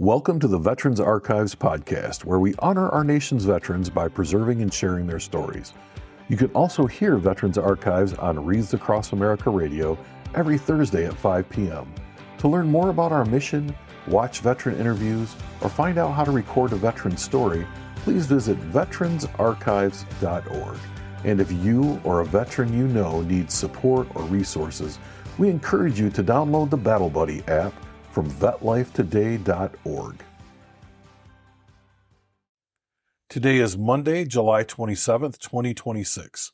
Welcome to the Veterans Archives podcast, where we honor our nation's veterans by preserving and sharing their stories. You can also hear Veterans Archives on Wreaths Across America Radio every Thursday at 5 p.m. To learn more about our mission, watch veteran interviews, or find out how to record a veteran story, please visit veteransarchives.org. And if you or a veteran you know needs support or resources, we encourage you to download the Battle Buddy app from vetlifetoday.org. Today is Monday, July 27th, 2026.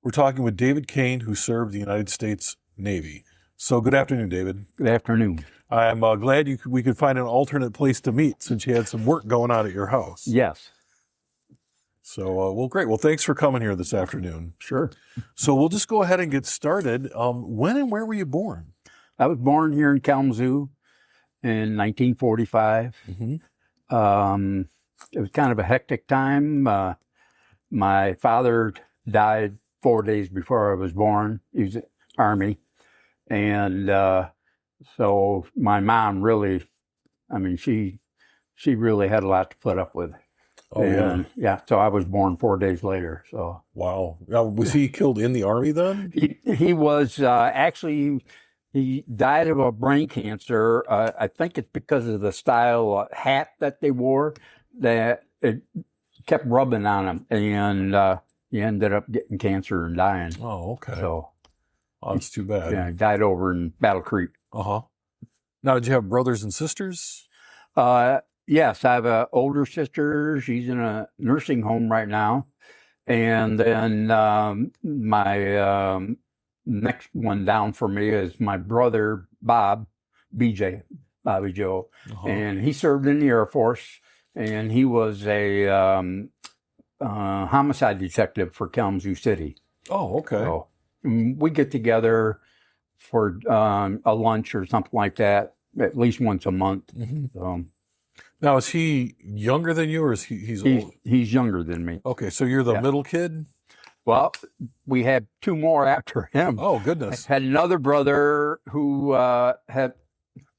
We're talking with David Cain, who served the United States Navy. So good afternoon, David. Good afternoon. I'm glad we could find an alternate place to meet since you had some work going on at your house. Yes. So, well, great. Well, thanks for coming here this afternoon. Sure. So we'll just go ahead and get started. When and where were you born? I was born here in Kalamazoo in 1945. Mm-hmm. It was kind of a hectic time. My father died 4 days before I was born. He was in the Army. And so my mom really, she really had a lot to put up with. Oh, and, yeah. So I was born 4 days later. So wow. Now, was he killed in the Army then? He was actually. He died of a brain cancer. I think it's because of the style hat that they wore that it kept rubbing on him, and he ended up getting cancer and dying. Oh, okay. So that's too bad. Yeah, he died over in Battle Creek. Uh-huh. Now, did you have brothers and sisters? Yes, I have an older sister. She's in a nursing home right now. And then my next one down for me is my brother, Bob, Bobby Joe. Uh-huh. And he served in the Air Force, and he was a homicide detective for Kalamazoo City. Oh, okay. So we get together for a lunch or something like that at least once a month. Mm-hmm. Now, is he younger than you, or is he's old? He's younger than me. Okay, so you're the middle kid? Well, we had two more after him. Oh, goodness. I had another brother who had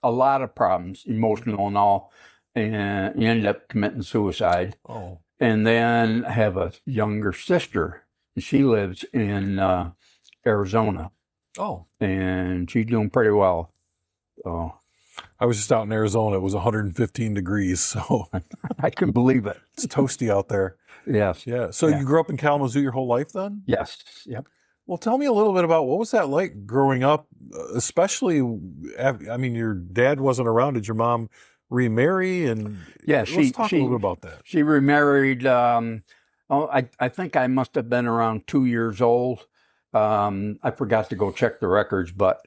a lot of problems, emotional and all, and he ended up committing suicide. Oh. And then I have a younger sister. She lives in Arizona. Oh. And she's doing pretty well. So I was just out in Arizona. It was 115 degrees, so I couldn't believe it. It's toasty out there. Yes. Yeah. So you grew up in Kalamazoo your whole life then? Yes. Yep. Well, tell me a little bit about what was that like growing up, especially, your dad wasn't around. Did your mom remarry? And yeah, let's talk a little bit about that. She remarried. I think I must have been around 2 years old. I forgot to go check the records, but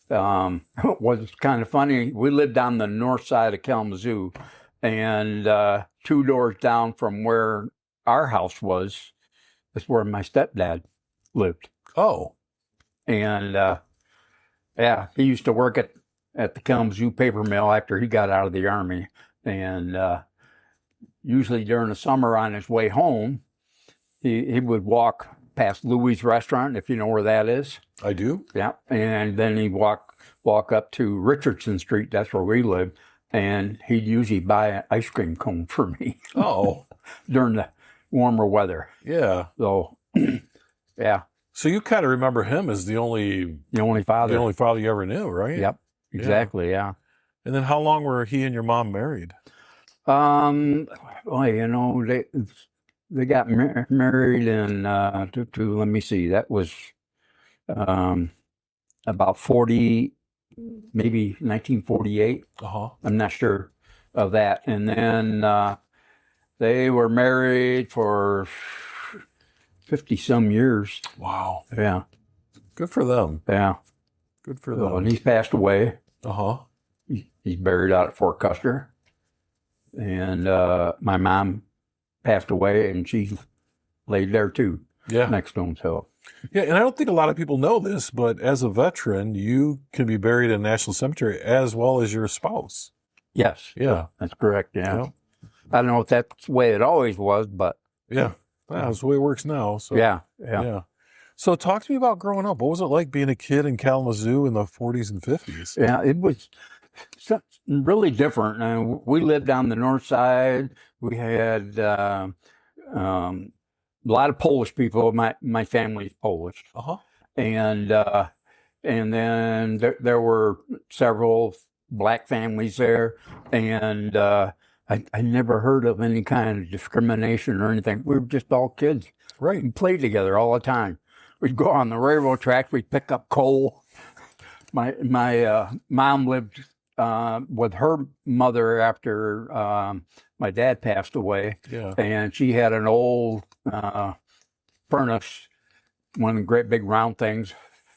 it was kind of funny. We lived on the north side of Kalamazoo, and 2 doors down from where our house was where my stepdad lived. Oh. And he used to work at the Kalamazoo paper mill after he got out of the Army. And usually during the summer on his way home, he would walk past Louis' restaurant, if you know where that is. I do. Yeah. And then he'd walk up to Richardson Street, that's where we live, and he'd usually buy an ice cream cone for me. Oh. During the warmer weather. Yeah. So, yeah. So you kind of remember him as the only father you ever knew, right? Yep. Exactly. Yeah. And then how long were he and your mom married? They got married in let me see, that was about 40, maybe 1948. Uh-huh. I'm not sure of that. And then they were married for 50-some years. Wow. Yeah. Good for them. Yeah. Good for them. And he's passed away. Uh-huh. He's buried out at Fort Custer. And my mom passed away, and she's laid there too. Yeah. Next to him. So. Yeah, and I don't think a lot of people know this, but as a veteran, you can be buried in a national cemetery as well as your spouse. Yes. Yeah. That's correct. Yeah. I don't know if that's the way it always was, but. Yeah. That's the way it works now. So. Yeah. So talk to me about growing up. What was it like being a kid in Kalamazoo in the 40s and 50s? Yeah, it was So, really different. We lived on the north side. We had a lot of Polish people. My family's Polish, Uh-huh. and then there were several black families there, and I never heard of any kind of discrimination or anything. We were just all kids. Right. We played together all the time. We'd go on the railroad tracks. We'd pick up coal. My mom lived with her mother after my dad passed away. Yeah. And she had an old furnace, one of the great big round things,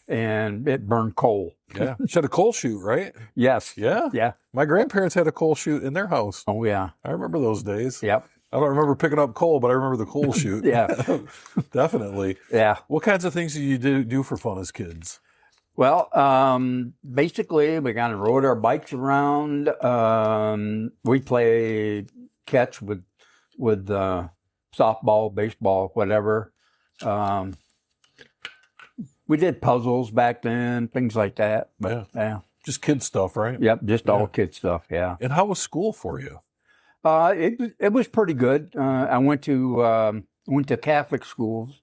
and it burned coal. Yeah. She had a coal chute, right? Yes. Yeah. Yeah. My grandparents had a coal chute in their house. Oh, yeah. I remember those days. Yep. I don't remember picking up coal, but I remember the coal chute. Yeah. Definitely. Yeah. What kinds of things did you do for fun as kids? Well, basically, we kind of rode our bikes around. We played catch with softball, baseball, whatever. We did puzzles back then, things like that. But, yeah. Just kid stuff, right? Yep, just all kid stuff, yeah. And how was school for you? It was pretty good. I went to Catholic schools,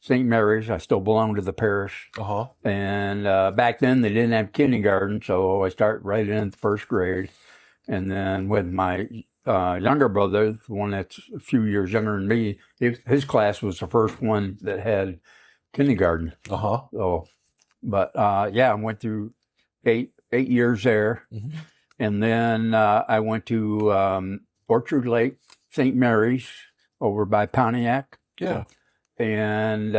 St. Mary's. I still belong to the parish. Uh-huh. And back then they didn't have kindergarten, so I started right in the first grade. And then with my younger brother, the one that's a few years younger than me, his class was the first one that had kindergarten. Uh-huh. So, but I went through eight years there. Mm-hmm. And then I went to Orchard Lake, St. Mary's, over by Pontiac. Yeah. And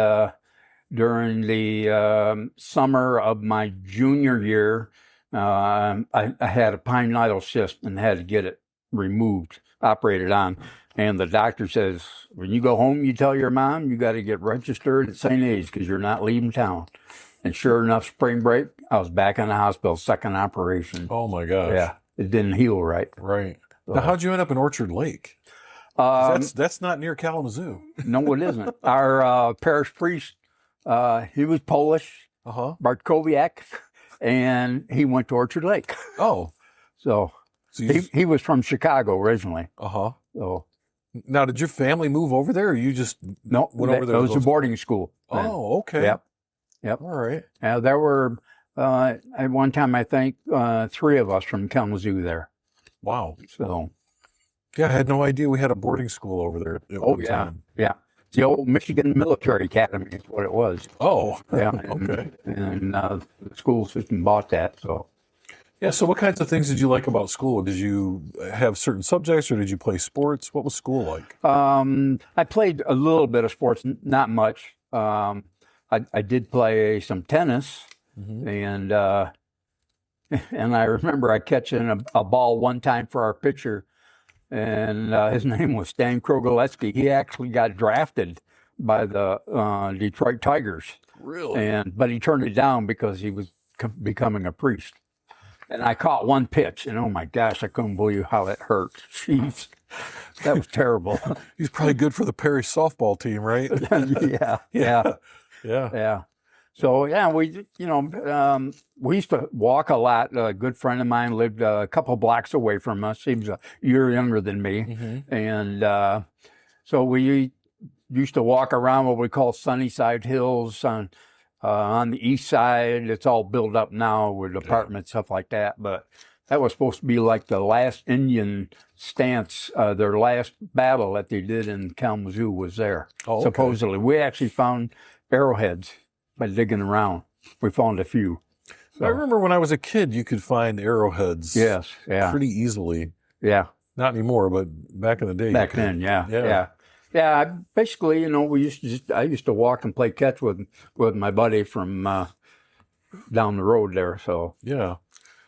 during the summer of my junior year, I had a pineal cyst and had to get it removed, operated on. And the doctor says, when you go home, you tell your mom you got to get registered at St. A's because you're not leaving town. And sure enough, spring break, I was back in the hospital, second operation. Oh, my gosh. Yeah, it didn't heal right. Right. So, Now, how'd you end up in Orchard Lake? That's not near Kalamazoo. No, it isn't. Our parish priest, he was Polish, Uh-huh. Bartkowiak, and he went to Orchard Lake. Oh. So he was from Chicago originally. Uh-huh. So now, did your family move over there, or you just no, went over there? It was a boarding school. Then. Oh, okay. Yep. All right. There were, at one time, I think, 3 of us from Kalamazoo there. Wow. So. Yeah, I had no idea we had a boarding school over there at one time. Yeah. The old Michigan Military Academy is what it was. Oh, yeah. Okay. And the school system bought that, so. Yeah, so what kinds of things did you like about school? Did you have certain subjects, or did you play sports? What was school like? I played a little bit of sports, not much. I did play some tennis, and I remember I catching a ball one time for our pitcher, and his name was Stan Krogaleski. He actually got drafted by the Detroit Tigers. Really? But he turned it down because he was becoming a priest. And I caught one pitch, and oh my gosh, I couldn't believe how it hurt. Jeez, that was terrible. He's probably good for the parish softball team, right? Yeah. So we used to walk a lot. A good friend of mine lived a couple blocks away from us. He was a year younger than me, and so we used to walk around what we call Sunnyside Hills on the east side. It's all built up now with apartments, stuff like that. But that was supposed to be like the last Indian stance, their last battle that they did in Kalamazoo was there. Oh, okay. Supposedly. We actually found arrowheads by digging around. We found a few. So. I remember when I was a kid, you could find arrowheads pretty easily. Yeah. Not anymore, but back in the day. Back then, yeah. Basically, I used to walk and play catch with my buddy from down the road there. So yeah.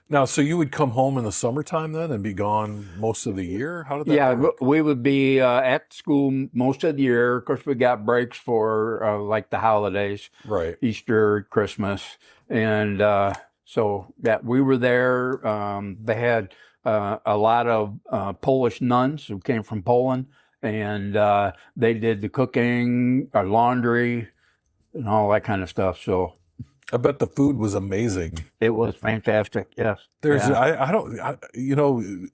Now, so you would come home in the summertime then and be gone most of the year? How did that work? Yeah, we would be at school most of the year. Of course, we got breaks for like the holidays, right? Easter, Christmas, and we were there. They had a lot of Polish nuns who came from Poland. And they did the cooking, our laundry, and all that kind of stuff. So, I bet the food was amazing. It was fantastic. Yes. There's, Yeah. I don't,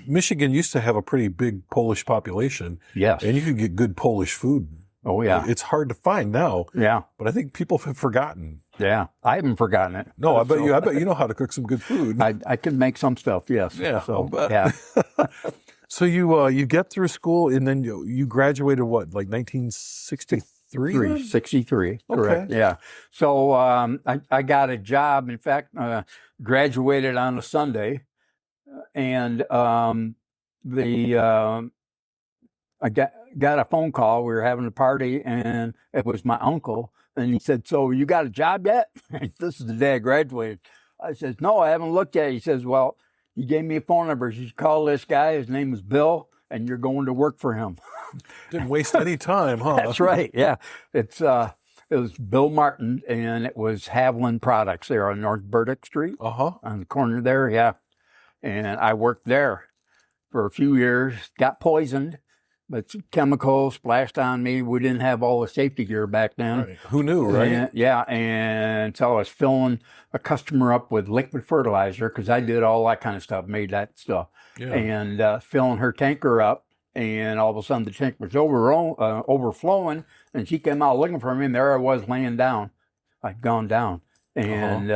Michigan used to have a pretty big Polish population, Yes. and you could get good Polish food. Oh, yeah. It's hard to find now, Yeah. but I think people have forgotten. Yeah. I haven't forgotten it. No, I bet you know how to cook some good food. I can make some stuff. Yes. Yeah, So, I'll bet. yeah. So you get through school, and then you graduated what, like 1963? 63. Correct. Yeah. So I got a job. In fact, graduated on a Sunday, and I got a phone call. We were having a party, and it was my uncle. And he said, "So you got a job yet?" This is the day I graduated. I said, "No, I haven't looked yet." He says, "Well, he gave me a phone number. You should call this guy. His name is Bill, and you're going to work for him." Didn't waste any time, huh? That's right. Yeah, it was Bill Martin, and it was Haviland Products there on North Burdick Street on the corner there. Yeah, and I worked there for a few years. Got poisoned. But chemicals splashed on me. We didn't have all the safety gear back then. Right. Who knew, right? And so I was filling a customer up with liquid fertilizer because I did all that kind of stuff, made that stuff. Yeah. And filling her tanker up, and all of a sudden the tank was overflowing, and she came out looking for me, and there I was laying down. I'd gone down. And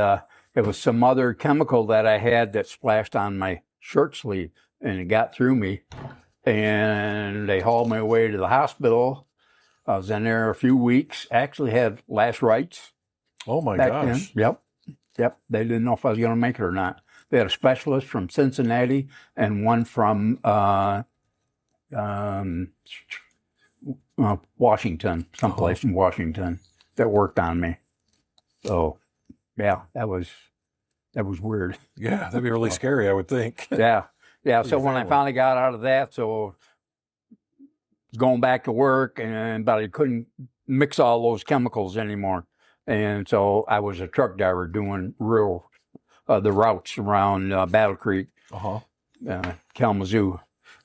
it was some other chemical that I had that splashed on my shirt sleeve, and it got through me. And they hauled me away to the hospital. I was in there a few weeks. Actually had last rites. Oh my back gosh. then. Yep. They didn't know if I was going to make it or not. They had a specialist from Cincinnati and one from Washington, someplace in Washington, that worked on me. So, yeah, that was weird. Yeah, that'd be really scary, I would think. Yeah. Yeah, so when I finally got out of that, so going back to work, but I couldn't mix all those chemicals anymore. And so I was a truck driver doing the routes around Battle Creek, Kalamazoo.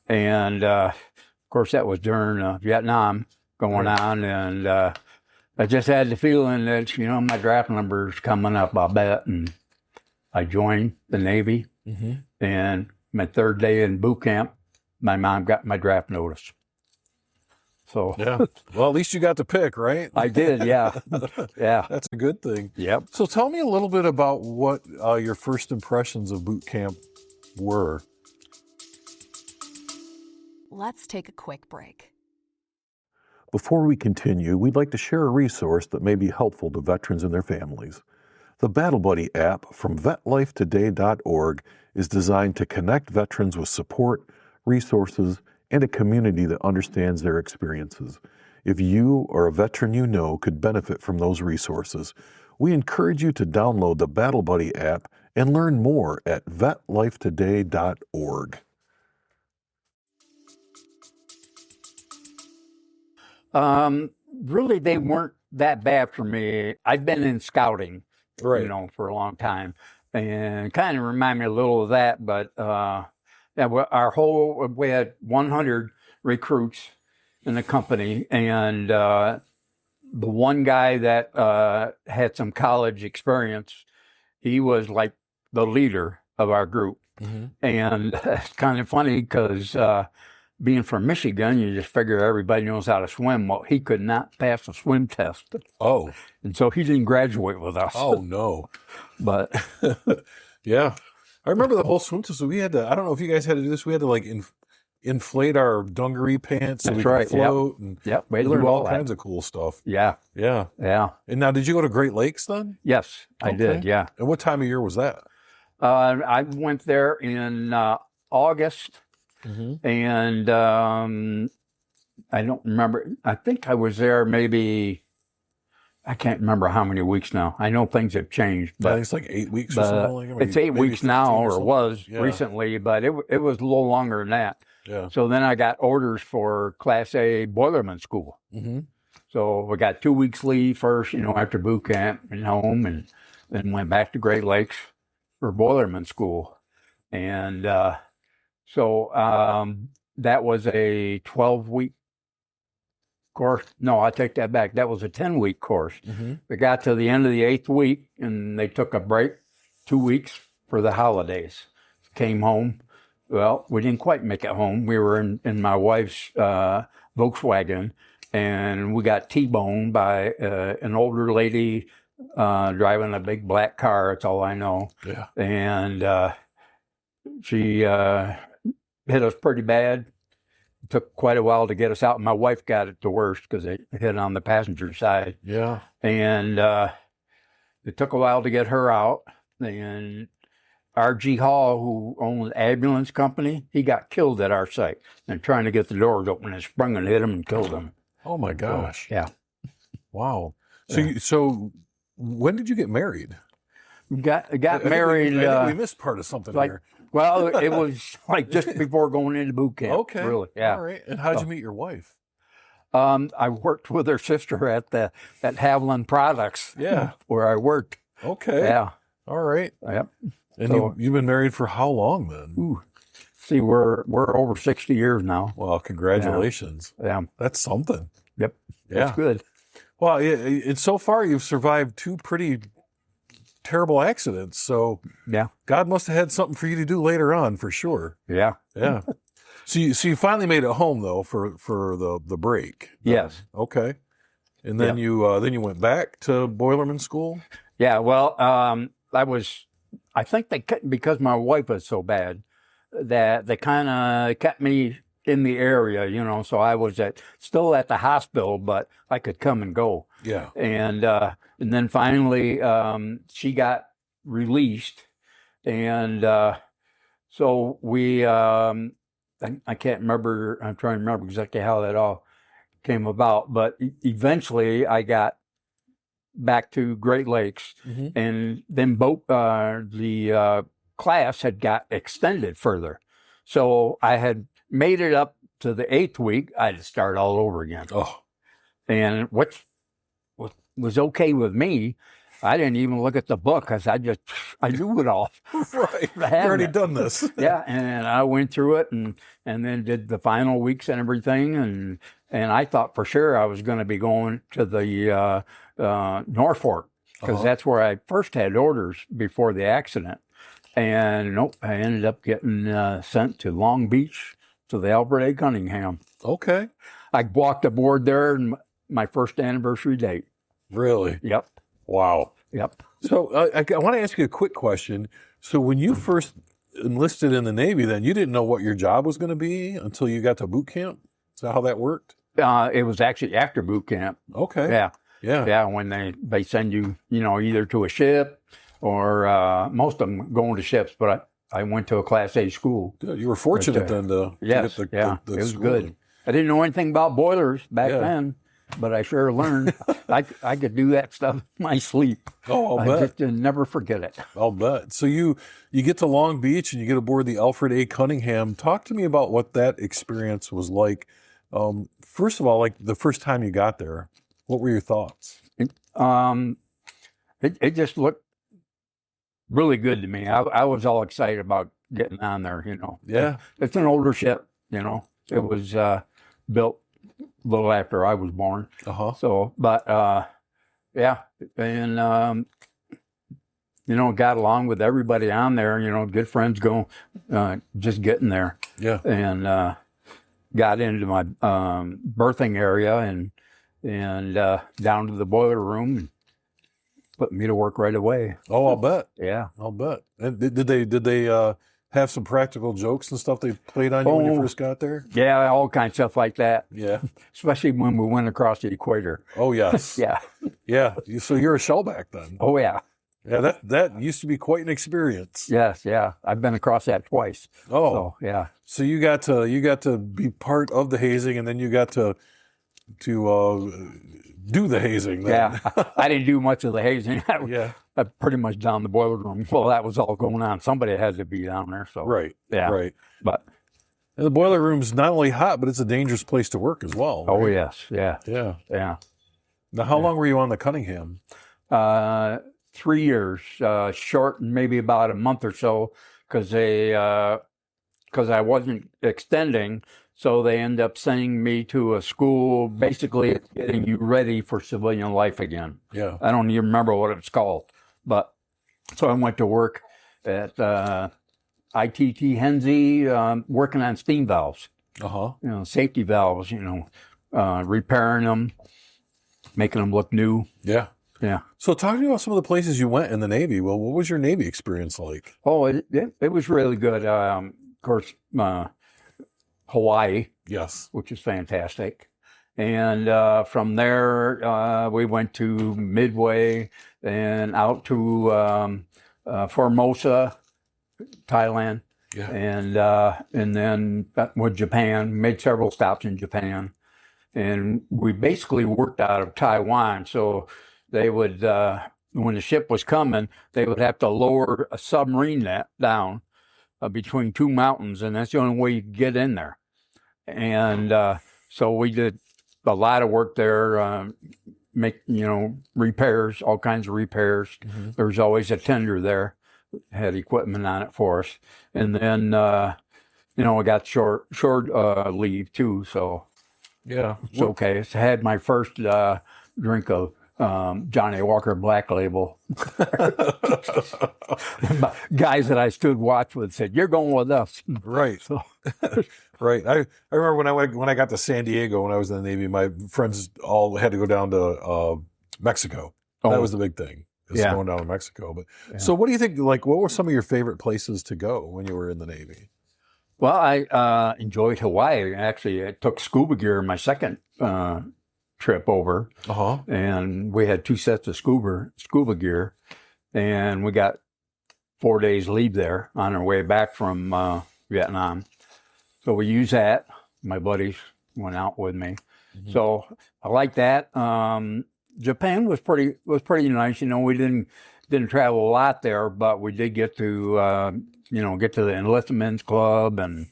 And, of course, that was during Vietnam going on. And I just had the feeling that, my draft number's coming up, I bet. And I joined the Navy. And my third day in boot camp, my mom got my draft notice. So yeah, well, at least you got to pick, right? I did, yeah, yeah. That's a good thing. Yep. So tell me a little bit about what your first impressions of boot camp were. Let's take a quick break. Before we continue, we'd like to share a resource that may be helpful to veterans and their families. The Battle Buddy app from vetlifetoday.org is designed to connect veterans with support, resources, and a community that understands their experiences. If you or a veteran you know could benefit from those resources, we encourage you to download the Battle Buddy app and learn more at vetlifetoday.org. Really, they weren't that bad for me. I'd been in scouting, for a long time, and kind of remind me a little of that. But we had 100 recruits in the company, and the one guy that had some college experience, he was like the leader of our group. And it's kind of funny because being from Michigan, you just figure everybody knows how to swim. Well, he could not pass a swim test. Oh. And so he didn't graduate with us. Oh, no. But yeah. I remember the whole swim test. We had to, I don't know if you guys had to do this, we had to like inflate our dungaree pants so we could float. Yep. We learned all kinds of cool stuff. Yeah. Yeah. Yeah. And now, did you go to Great Lakes then? Yes, I did. Yeah. And what time of year was that? I went there in August. And I don't remember. I think I was there maybe, I can't remember how many weeks now. I know things have changed. But I think it's like 8 weeks or something like that. It's 8 weeks now, or was recently, but it was a little longer than that. Yeah. So then I got orders for Class A boilerman school. So we got 2 weeks leave first, after boot camp and home, and then went back to Great Lakes for boilerman school. And so that was a 12-week course, no, I take that back. That was a 10-week course. We got to the end of the 8th week, and they took a break, 2 weeks for the holidays. Came home. Well, we didn't quite make it home. We were in my wife's Volkswagen, and we got T-boned by an older lady driving a big black car. That's all I know. Yeah. And she hit us pretty bad. It took quite a while to get us out. My wife got it the worst because it hit on the passenger side. Yeah. And it took a while to get her out. And R.G. Hall, who owned the ambulance company, he got killed at our site. And trying to get the doors open, and sprung and hit him and killed him. Oh my gosh. So, yeah. Wow. So when did you get married? Got married. I think we missed part of something here. Well, it was like just before going into boot camp. Okay. Really. Yeah. All right. And how did you meet your wife? I worked with her sister at Haviland Products. Yeah. Where I worked. Okay. Yeah. All right. Yep. And So- you've been married for how long then? Ooh. See, we're over 60 years now. Well, congratulations. Yeah. That's something. Yep. Yeah. That's good. Well, and so far you've survived 2 pretty terrible accidents. So Yeah. God must have had something for you to do later on, for sure. Yeah. Yeah. So you finally made it home though for the break. Yes. Okay. And then you went back to boilerman school. Yeah. Well, I think they cut, because my wife was so bad, that they kind of kept me in the area, so I was still at the hospital, but I could come and go. Yeah. And then finally, she got released. And so we, I can't remember, I'm trying to remember exactly how that all came about, but eventually I got back to Great Lakes, and then the class had got extended further. So I had made it up to the 8th week. I had to start all over again. Oh. And what was okay with me, I didn't even look at the book because I knew it all. Right. You've already done this. Yeah, and I went through it and then did the final weeks and everything, and I thought for sure I was going to be going to the Norfolk, because that's where I first had orders before the accident. And nope, I ended up getting sent to Long Beach to the Alfred A. Cunningham. Okay. I walked aboard there in my first anniversary date. Really? Yep. Wow. Yep. So I want to ask you a quick question. So when you first enlisted in the Navy, then you didn't know what your job was going to be until you got to boot camp? Is that how that worked? It was actually after boot camp. Okay. Yeah. Yeah. Yeah, when they send you, either to a ship or most of them going to ships, but I went to a Class A school. Good. You were fortunate then to Yes, get it was schooling. good. I didn't know anything about boilers back then, but I sure learned. I could do that stuff in my sleep. Oh, I'll I bet. just never forget it. I'll bet. So you get to Long Beach and you get aboard the Alfred A. Cunningham. Talk to me about what that experience was like. First of all, like the first time you got there, what were your thoughts? It just looked really good to me. I was all excited about getting on there, Yeah. It's an older ship, It was built a little after I was born. Uh-huh. So, but yeah, and got along with everybody on there. Good friends just getting there. Yeah. And got into my berthing area and down to the boiler room and put me to work right away. Oh, I'll bet. Yeah. I'll bet. And did they have some practical jokes and stuff they played on you when you first got there? Yeah, all kinds of stuff like that. Yeah. Especially when we went across the equator. Oh, yes. Yeah. Yeah. So you're a shellback then. Oh, yeah. Yeah, that used to be quite an experience. Yes, yeah. I've been across that twice. Oh. So, yeah. So you got to be part of the hazing, and then you got to do the hazing then. Yeah. I didn't do much of the hazing. Yeah. I pretty much down the boiler room. Well, that was all going on. Somebody had to be down there. So Right. Yeah. Right. But And the boiler room's not only hot, but it's a dangerous place to work as well. oh right? yes, yeah, Yeah. yeah. Now, how long were you on the Cunningham? 3 years, short, maybe about a month or so, because I wasn't extending, So they end up sending me to a school, basically getting you ready for civilian life again. Yeah. I don't even remember what it's called. But so I went to work at ITT Henze, working on steam valves, safety valves, repairing them, making them look new. Yeah. Yeah. So talk to me about some of the places you went in the Navy. Well, what was your Navy experience like? Oh, it was really good. Of course, Hawaii, Yes. which is fantastic. And from there, we went to Midway and out to Formosa, Thailand. Yeah. And then with Japan, made several stops in Japan. And we basically worked out of Taiwan. So they would, when the ship was coming, they would have to lower a submarine down between two mountains, and that's the only way you could get in there. And so we did a lot of work there, make repairs, all kinds of repairs. Mm-hmm. There was always a tender there, had equipment on it for us. And then we got short leave too, so yeah, it's okay. I had my first drink of Johnny Walker Black Label. Guys that I stood watch with said, "You're going with us." Right. So, right. I remember when I got to San Diego when I was in the Navy, my friends all had to go down to Mexico. That was the big thing. Going down to Mexico. But so what do you think, like, what were some of your favorite places to go when you were in the Navy? Well, I enjoyed Hawaii. Actually, I took scuba gear my second trip over, and we had 2 sets of scuba gear, and we got 4 days leave there on our way back from Vietnam. So we used that. My buddies went out with me, so I like that. Japan was pretty nice. We didn't travel a lot there, but we did get to get to the enlistment club and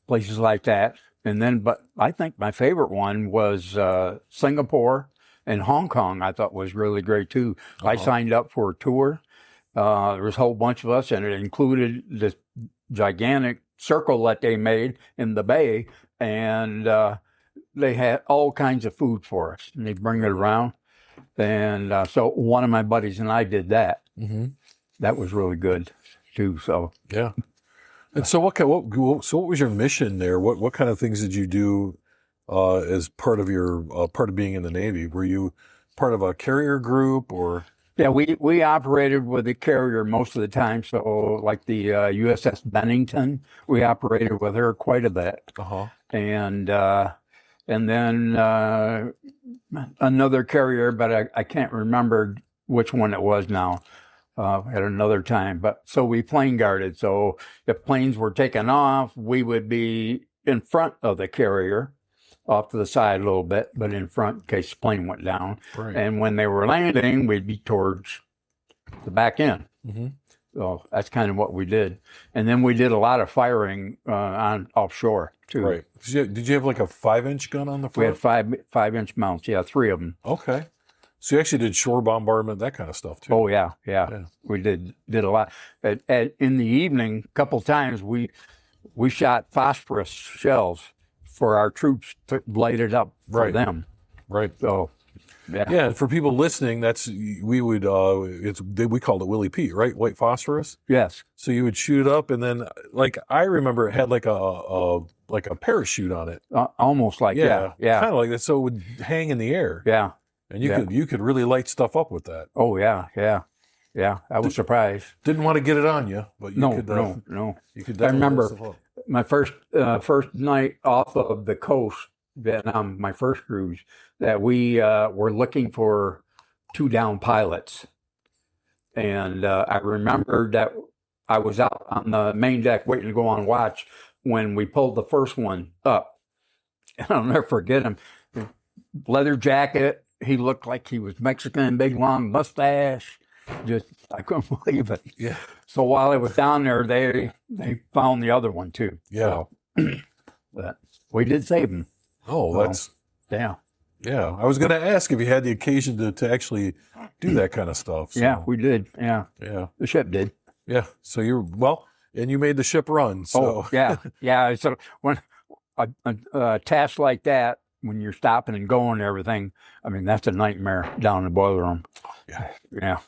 places like that. And then, but I think my favorite one was Singapore and Hong Kong. I thought was really great too. I signed up for a tour. There was a whole bunch of us, and it included this gigantic circle that they made in the bay, and they had all kinds of food for us, and they bring it around. And so one of my buddies and I did that. Mm-hmm. That was really good too. So yeah. And so what was your mission there? What kind of things did you do as part of your part of being in the Navy? Were you part of a carrier group or? Yeah, we operated with a carrier most of the time. So like the USS Bennington, we operated with her quite a bit. And then another carrier, but I can't remember which one it was now. At another time, but so we plane guarded. So if planes were taking off, we would be in front of the carrier, off to the side a little bit, but in front in case the plane went down. Right. And when they were landing, we'd be towards the back end. Mm-hmm. So that's kind of what we did. And then we did a lot of firing on offshore too. Right. Did you have like a 5-inch gun on the front? We had 5-inch mounts. Yeah, 3 of them. Okay. So you actually did shore bombardment, that kind of stuff too. Oh yeah. We did a lot. In the evening, a couple times we shot phosphorus shells for our troops to light it up for them. Right. So yeah. And for people listening, we called it Willie Pete, right? White phosphorus. Yes. So you would shoot it up, and then I remember it had like a parachute on it. Almost like kind of like that. So it would hang in the air. Yeah. And you could really light stuff up with that. Oh yeah. I was surprised. Didn't want to get it on you, but you could. No. You could. I remember my first night off of the coast, Vietnam. My first cruise that we were looking for 2 down pilots, and I remember that I was out on the main deck waiting to go on watch when we pulled the first one up, and I'll never forget him. Leather jacket. He looked like he was Mexican, big long mustache. Just, I couldn't believe it. Yeah. So while I was down there, they found the other one too. Yeah. So, but we did save him. Oh, so, that's. Yeah. Yeah. I was going to ask if you had the occasion to actually do that kind of stuff. So. Yeah, we did. Yeah. Yeah. The ship did. Yeah. So and you made the ship run. So. Oh, yeah. Yeah. So when a task like that, when you're stopping and going and everything, I mean, that's a nightmare down in the boiler room. Yeah. Yeah.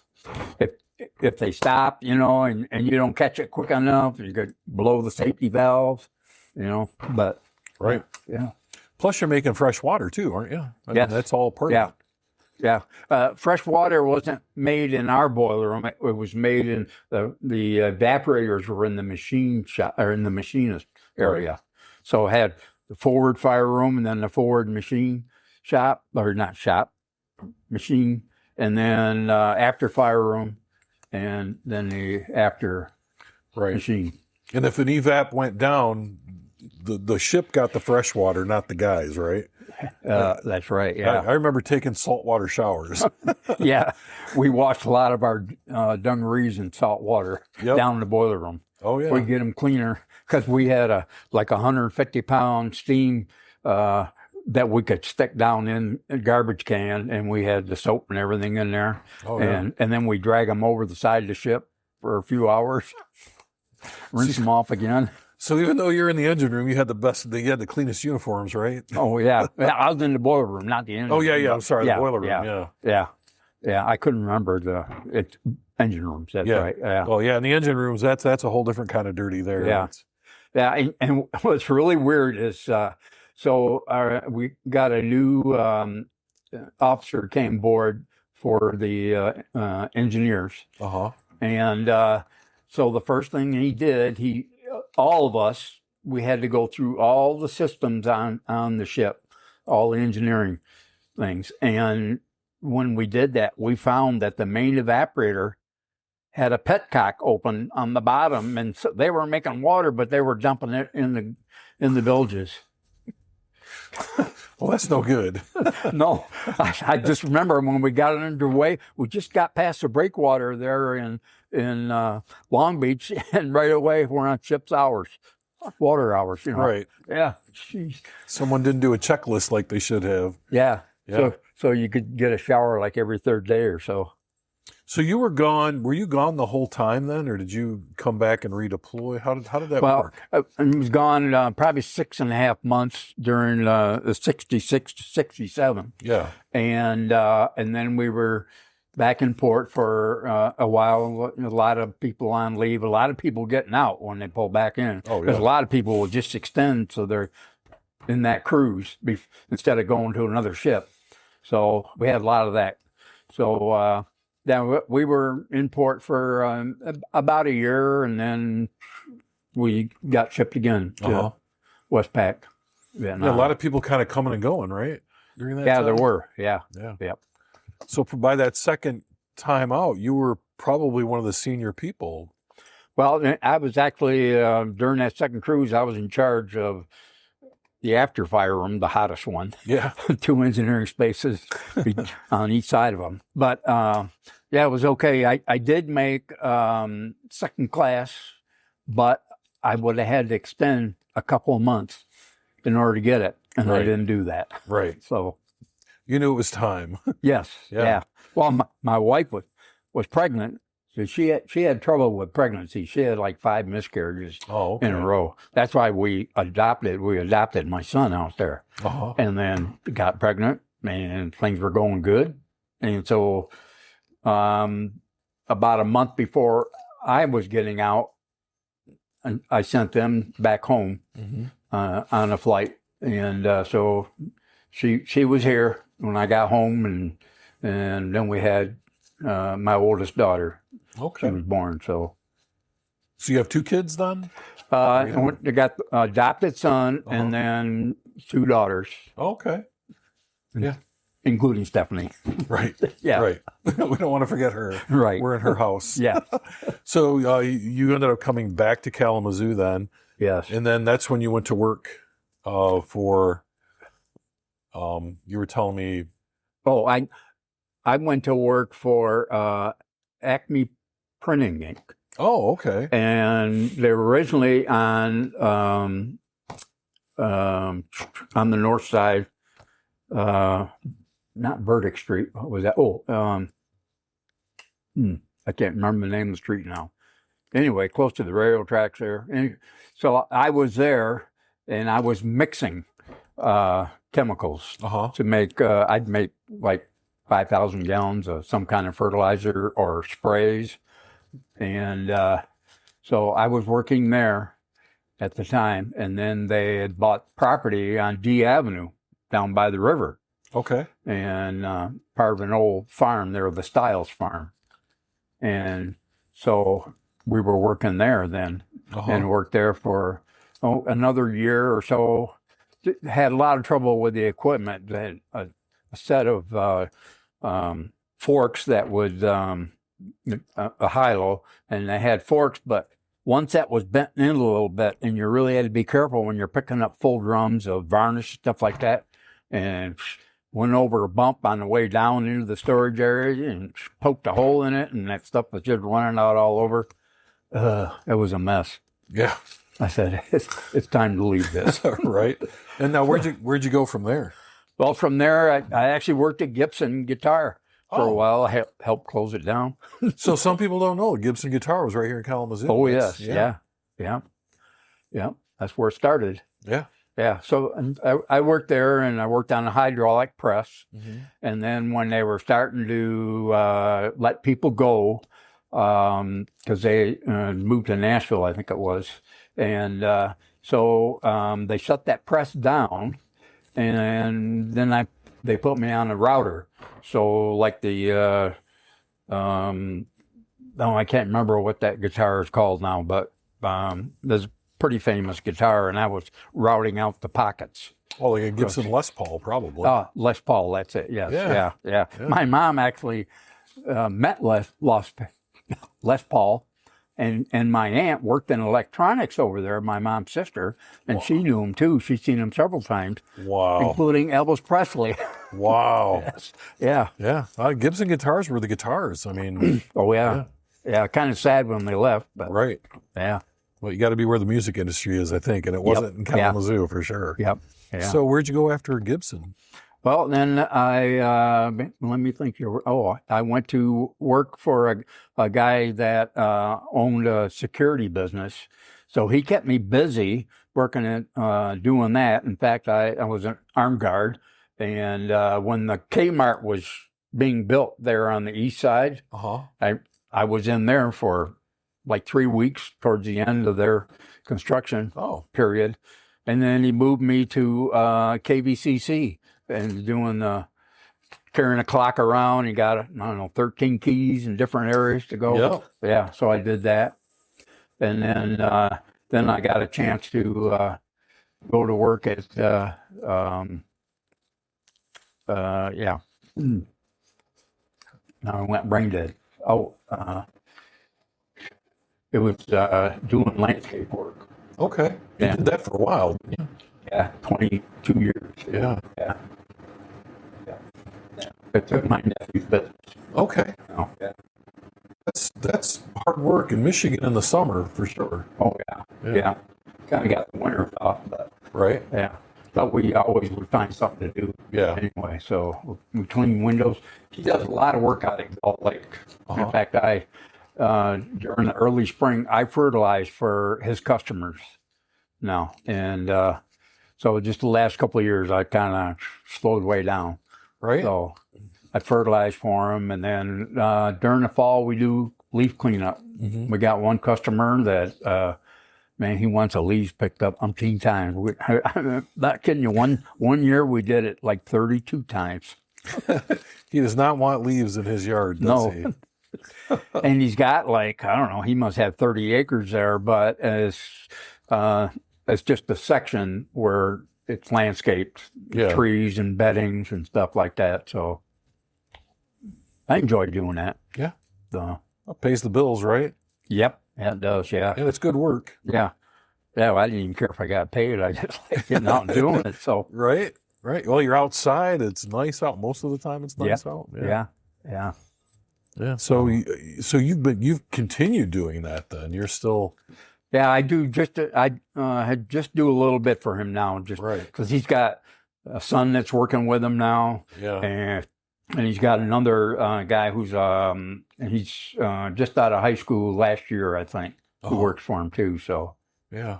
If they stop, and you don't catch it quick enough, you could blow the safety valve, but. Right. Yeah. Plus, you're making fresh water too, aren't you? I mean, that's all part of it. Yeah. Fresh water wasn't made in our boiler room. It was made in the evaporators were in the machine shop or in the machinist area. Right. So it had the forward fire room and then the forward machine shop, or not shop, machine, and then after fire room, and then the after machine. And if an evap went down, the ship got the fresh water, not the guys, right? That's right. Yeah, I remember taking saltwater showers. Yeah, we washed a lot of our dungarees in salt water down in the boiler room. Oh yeah, we get them cleaner because we had a 150-pound steam that we could stick down in a garbage can, and we had the soap and everything in there. Oh yeah, and then we drag them over the side of the ship for a few hours, rinse them off again. So even though you're in the engine room, you had the cleanest uniforms, right? Oh yeah, I was in the boiler room, not the engine. Oh yeah, room. I'm sorry, the boiler room. Yeah. I couldn't remember it's engine rooms. That's right. Yeah. Oh yeah, in the engine rooms, that's a whole different kind of dirty there. Yeah. And what's really weird is we got a new officer came aboard for the engineers. And so the first thing he did, all of us, we had to go through all the systems on the ship, all the engineering things. And when we did that, we found that the main evaporator had a petcock open on the bottom, and so they were making water, but they were dumping it in the bilges. Well, that's no good. No, I just remember when we got it underway, we just got past the breakwater there in Long Beach, and right away we're on ship's hours, water hours. Right. Yeah. Jeez. Someone didn't do a checklist like they should have. Yeah. So you could get a shower like every third day or so. So you were gone. Were you gone the whole time then, or did you come back and redeploy? How did that work? I was gone probably 6.5 months during the 66 to 67. Yeah. And then we were back in port for a while. A lot of people on leave. A lot of people getting out when they pull back in. Oh yeah. Because a lot of people will just extend, so they're in that cruise instead of going to another ship. So we had a lot of that. So. Then we were in port for about a year, and then we got shipped again to Westpac, Vietnam. Yeah, a lot of people kind of coming and going, right? During that time? Yeah, there were. Yeah. Yep. So by that second time out, you were probably one of the senior people. Well, I was actually, during that second cruise, I was in charge of the after fire room, the hottest one. Yeah. 2 engineering spaces on each side of them. But it was okay. I did make second class, but I would have had to extend a couple of months in order to get it. And I didn't do that. Right. So you knew it was time. Yes. Yeah. Well, my wife was pregnant. So she had trouble with pregnancy. She had like 5 miscarriages in a row. That's why we adopted my son out there. And then got pregnant, and things were going good. And so about a month before I was getting out, I sent them back home on a flight. And so she was here when I got home, and then we had my oldest daughter. Okay. She was born, so you have 2 kids then? I got adopted son and then 2 daughters. Okay. Yeah. Including Stephanie. Right. Yeah. Right. We don't want to forget her. Right. We're in her house. Yeah. So you ended up coming back to Kalamazoo then. Yes. And then that's when you went to work for, you were telling me. Oh, I went to work for Acme Printing Inc. Oh, okay. And they were originally on the north side, not Burdick Street. What was that? I can't remember the name of the street now. Anyway, close to the railroad tracks there. And so I was there, and I was mixing chemicals Uh-huh. to make. I'd make like 5,000 gallons of some kind of fertilizer or sprays, and so I was working there at the time, and then they had bought property on D Avenue down by the river, Okay. and part of an old farm there, the Stiles farm. And so we were working there then, Uh-huh. and worked there for another year or so. Had a lot of trouble with the equipment. They had a set of forks that was a high-low, and they had forks, but one set was bent in a little bit, and you really had to be careful when you're picking up full drums of varnish, stuff like that, and went over a bump on the way down into the storage area and poked a hole in it, and that stuff was just running out all over. It was a mess. Yeah. I said, it's time to leave this. Right. And now where'd you go from there? Well, from there, I actually worked at Gibson Guitar for a while. I helped close it down. So some people don't know Gibson Guitar was right here in Kalamazoo. Oh, yes. Yeah. That's where it started. Yeah. Yeah. So and I worked there, and I worked on a hydraulic press. Mm-hmm. And then when they were starting to let people go, because they moved to Nashville, I think it was. And so they shut that press down, and then they put me on a router. So like the, I can't remember what that guitar is called now, but there's a pretty famous guitar, and I was routing out the pockets. Oh, like a Gibson Les Paul, probably. Les Paul, that's it, yes. Yeah. Yeah. My mom actually met Les Paul, and my aunt worked in electronics over there, my mom's sister, and she knew him too. She'd seen him several times, Wow. including Elvis Presley. Wow. Yes. Yeah. Yeah. Gibson guitars were the guitars. I mean, Oh, yeah. Yeah, kind of sad when they left, but right. yeah. Well, you got to be where the music industry is, I think, and it wasn't in Kalamazoo for sure. Yep. Yeah. So where'd you go after Gibson? Well, then let me think here. Oh, I went to work for a guy that owned a security business. So he kept me busy working at doing that. In fact, I was an armed guard. And when the Kmart was being built there on the east side, I was in there for like 3 weeks towards the end of their construction period. And then he moved me to KVCC. And doing carrying a clock around, he got 13 keys in different areas to go. Yeah. So I did that, and then I got a chance to go to work at Now I went brain dead. It was doing landscape work. Okay. You did that for a while. Yeah, 22 years. Yeah. Yeah. It took my nephew's business. Okay. Oh, yeah. That's hard work in Michigan in the summer for sure. Oh, yeah. Kind of got the winters off, but Right. yeah. But we always would find something to do. Yeah. Anyway, so we clean windows. He does a lot of work out at Galt Lake. In fact, during the early spring, I fertilized for his customers now. And so just the last couple of years, I kind of slowed way down. Right. So I fertilize for him, and then during the fall we do leaf cleanup. We got one customer that, man, he wants a leaves picked up umpteen times. I'm not kidding you. One year we did it like 32 times. He does not want leaves in his yard, does he? And he's got like, I don't know, he must have 30 acres there, but it's just a section where it's landscaped, trees and beddings and stuff like that. So I enjoy doing that. Yeah. So, It pays the bills, right? yep, it does. Yeah. And it's good work. Yeah. Yeah. Well, I didn't even care if I got paid. I just like getting out and doing it. So, Right. Right. Well, you're outside. It's nice out. Most of the time it's nice out. yeah. Yeah. So you've continued doing that then. You're still. Yeah, I do I just do a little bit for him now, just because he's got a son that's working with him now. Yeah. And he's got another guy who's he's just out of high school last year, I think, who works for him too. So yeah.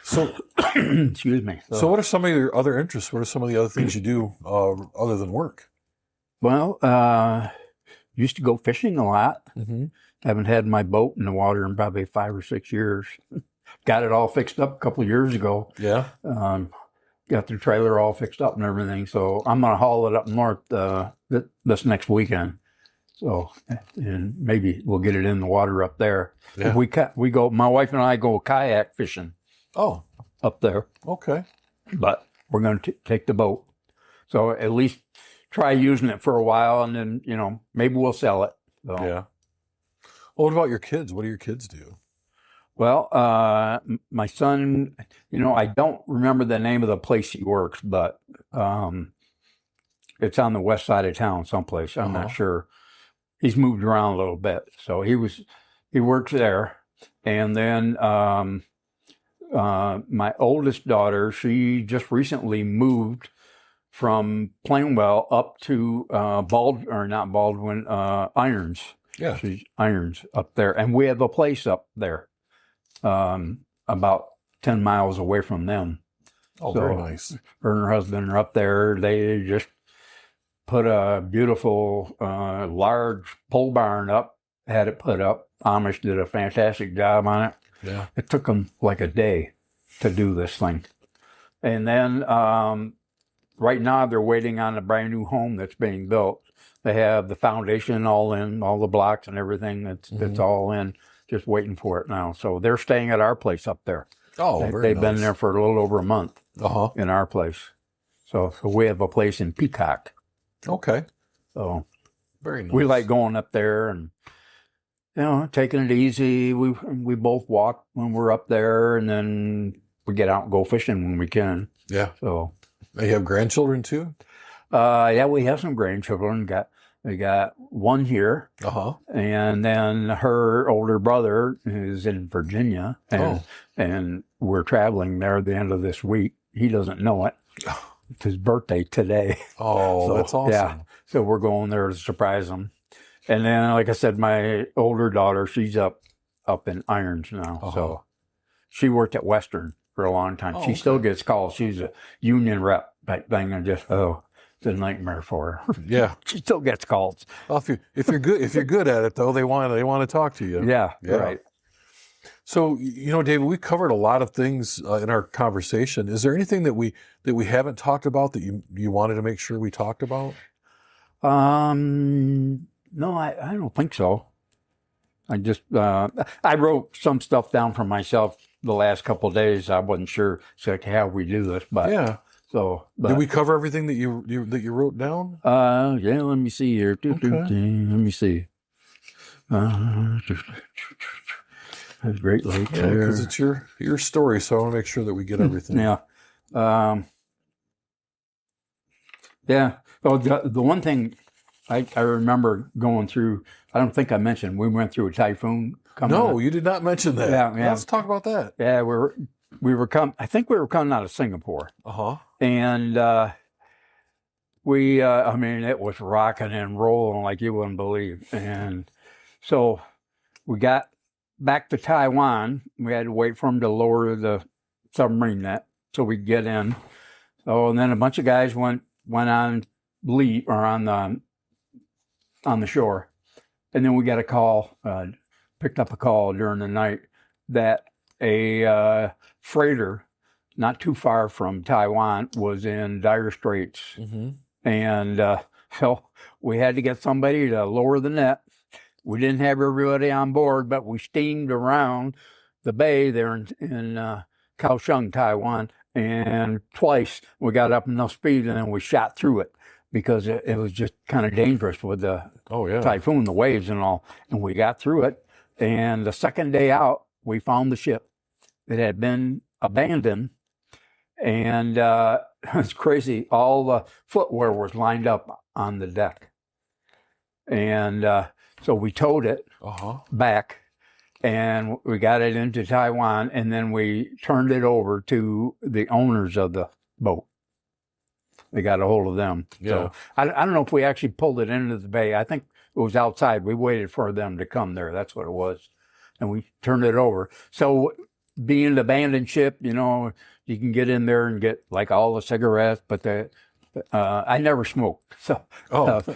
So, Excuse me. so what are some of your other interests? What are some of the other things you do other than work? Well, used to go fishing a lot. Mm-hmm. Haven't had my boat in the water in probably 5 or 6 years. Got it all fixed up a couple of years ago. Yeah. Got the trailer all fixed up and everything. So I'm going to haul it up north this next weekend. So, and maybe we'll get it in the water up there. Yeah. We go, my wife and I go kayak fishing Oh, up there, okay. but we're going to take the boat. So at least try using it for a while, and then, maybe we'll sell it. So, Yeah. Well, what about your kids? What do your kids do? well, my son, I don't remember the name of the place he works, but it's on the west side of town someplace. I'm not sure. He's moved around a little bit. So he works there. And then my oldest daughter, she just recently moved from Plainwell up to Irons. Yeah. She's Irons up there. And we have a place up there about 10 miles away from them. Oh, So very nice. her and her husband are up there. They just put a beautiful, large pole barn up, had it put up. Amish did a fantastic job on it. Yeah. It took them like a day to do this thing. And then right now they're waiting on a brand new home that's being built. They have the foundation all in, all the blocks and everything. It's all in, just waiting for it now. So they're staying at our place up there. Oh, They've been there for a little over a month in our place. So we have a place in Peacock. Okay. So Very nice. we like going up there and, taking it easy. We both walk when we're up there, and then we get out and go fishing when we can. Yeah. So, You have grandchildren too? yeah, we have some grandchildren. We got one here, and then her older brother is in Virginia, and we're traveling there at the end of this week. He doesn't know it. It's his birthday today. Oh, So, that's awesome. Yeah, so we're going there to surprise him. And then, like I said, my older daughter, she's up in Irons now. So she worked at Western for a long time. She still gets calls. She's a union rep type thing, and just it's a nightmare for her. Yeah. She still gets calls. Well, if you're good at it though, they want to talk to you. Yeah, right. So, David, we covered a lot of things in our conversation. Is there anything that we haven't talked about that you wanted to make sure we talked about? No, I don't think so. I just I wrote some stuff down for myself the last couple of days. I wasn't sure how we do this, but Yeah. So, did we cover everything that you wrote down? Yeah. Let me see here. Let me see. Great Lakes. Yeah, because it's your story, so I want to make sure that we get everything. Yeah. Yeah. Well, the one thing I remember going through, I don't think I mentioned, we went through a typhoon. No, you did not mention that. Yeah. Let's talk about that. Yeah, I think we were coming out of Singapore. And it was rocking and rolling like you wouldn't believe. And so we got back to Taiwan. We had to wait for them to lower the submarine net so we could get in. So, and then a bunch of guys went on leave or on the shore. And then we got a call, picked up a call during the night that a freighter not too far from Taiwan was in dire straits. And so we had to get somebody to lower the net. We didn't have everybody on board, but we steamed around the bay there in Kaohsiung, Taiwan, and twice we got up enough speed and then we shot through it because it was just kind of dangerous with the typhoon, the waves and all. And we got through it. And the second day out, we found the ship. It had been abandoned. And it's crazy. All the footwear was lined up on the deck. And so we towed it back and we got it into Taiwan, and then we turned it over to the owners of the boat. They got a hold of them. Yeah. So I don't know if we actually pulled it into the bay. I think it was outside. We waited for them to come there. That's what it was. And we turned it over. So being an abandoned ship, you can get in there and get like all the cigarettes, but I never smoked, so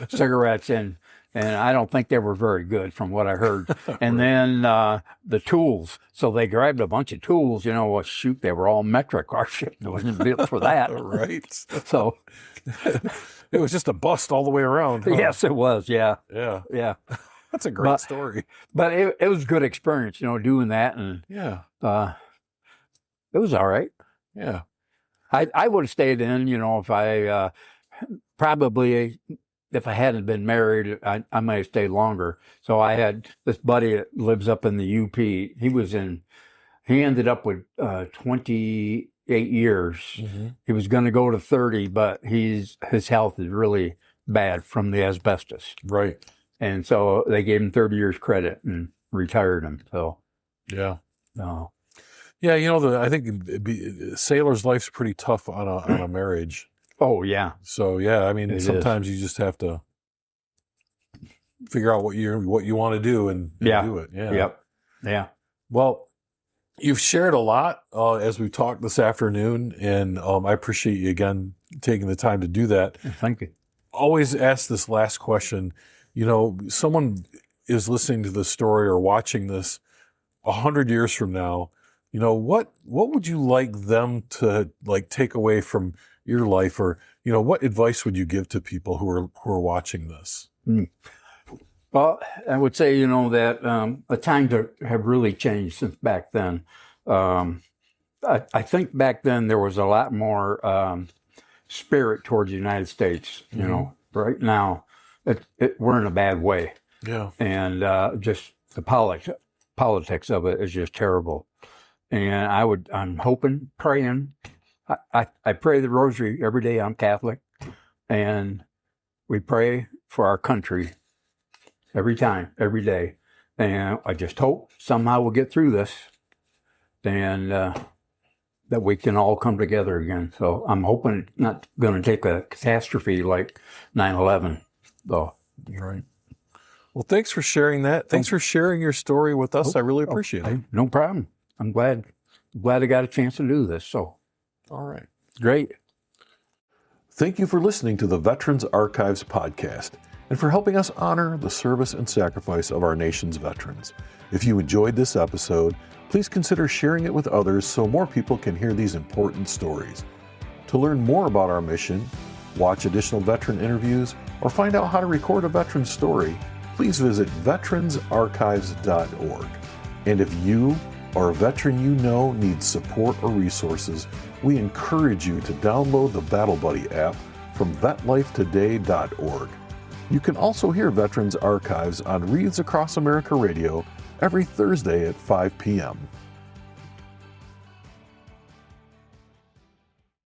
cigarettes and I don't think they were very good from what I heard. And then the tools. So they grabbed a bunch of tools, well, shoot, they were all metric. Our ship wasn't built for that. Right. So it was just a bust all the way around. Huh? Yes, it was. Yeah. Yeah. That's a great story. But it was a good experience, doing that. And yeah, it was all right. Yeah. I would have stayed in, if I probably, if I hadn't been married, I might have stayed longer. So I had this buddy that lives up in the UP. He ended up with 28 years. Mm-hmm. He was going to go to 30, but his health is really bad from the asbestos. Right. And so they gave him 30 years credit and retired him. So, yeah. No. Yeah, I think sailor's life's pretty tough on a marriage. Oh, yeah. So, yeah, I mean, sometimes you just have to figure out what you want to do and do it. Yeah. Yep. Yeah. Well, you've shared a lot as we talked this afternoon, and I appreciate you again taking the time to do that. Thank you. Always ask this last question. Someone is listening to this story or watching this 100 years from now. What would you like them to take away from your life, or what advice would you give to people who are watching this? Well, I would say that the times have really changed since back then. I think back then there was a lot more spirit towards the United States. Mm-hmm. Right now we're in a bad way. Yeah, and just the politics of it is just terrible. And I'm hoping, praying. I pray the rosary every day. I'm Catholic, and we pray for our country every day. And I just hope somehow we'll get through this, and that we can all come together again. So I'm hoping it's not going to take a catastrophe like 9/11, though. Right. Well, thanks for sharing that. Thanks for sharing your story with us. I really appreciate it. No problem. I'm glad I got a chance to do this. So, all right. Great. Thank you for listening to the Veterans Archives podcast and for helping us honor the service and sacrifice of our nation's veterans. If you enjoyed this episode, please consider sharing it with others so more people can hear these important stories. To learn more about our mission, watch additional veteran interviews, or find out how to record a veteran story, please visit veteransarchives.org. And if you or a veteran needs support or resources, we encourage you to download the Battle Buddy app from vetlifetoday.org. You can also hear Veterans Archives on Wreaths Across America Radio every Thursday at 5 p.m.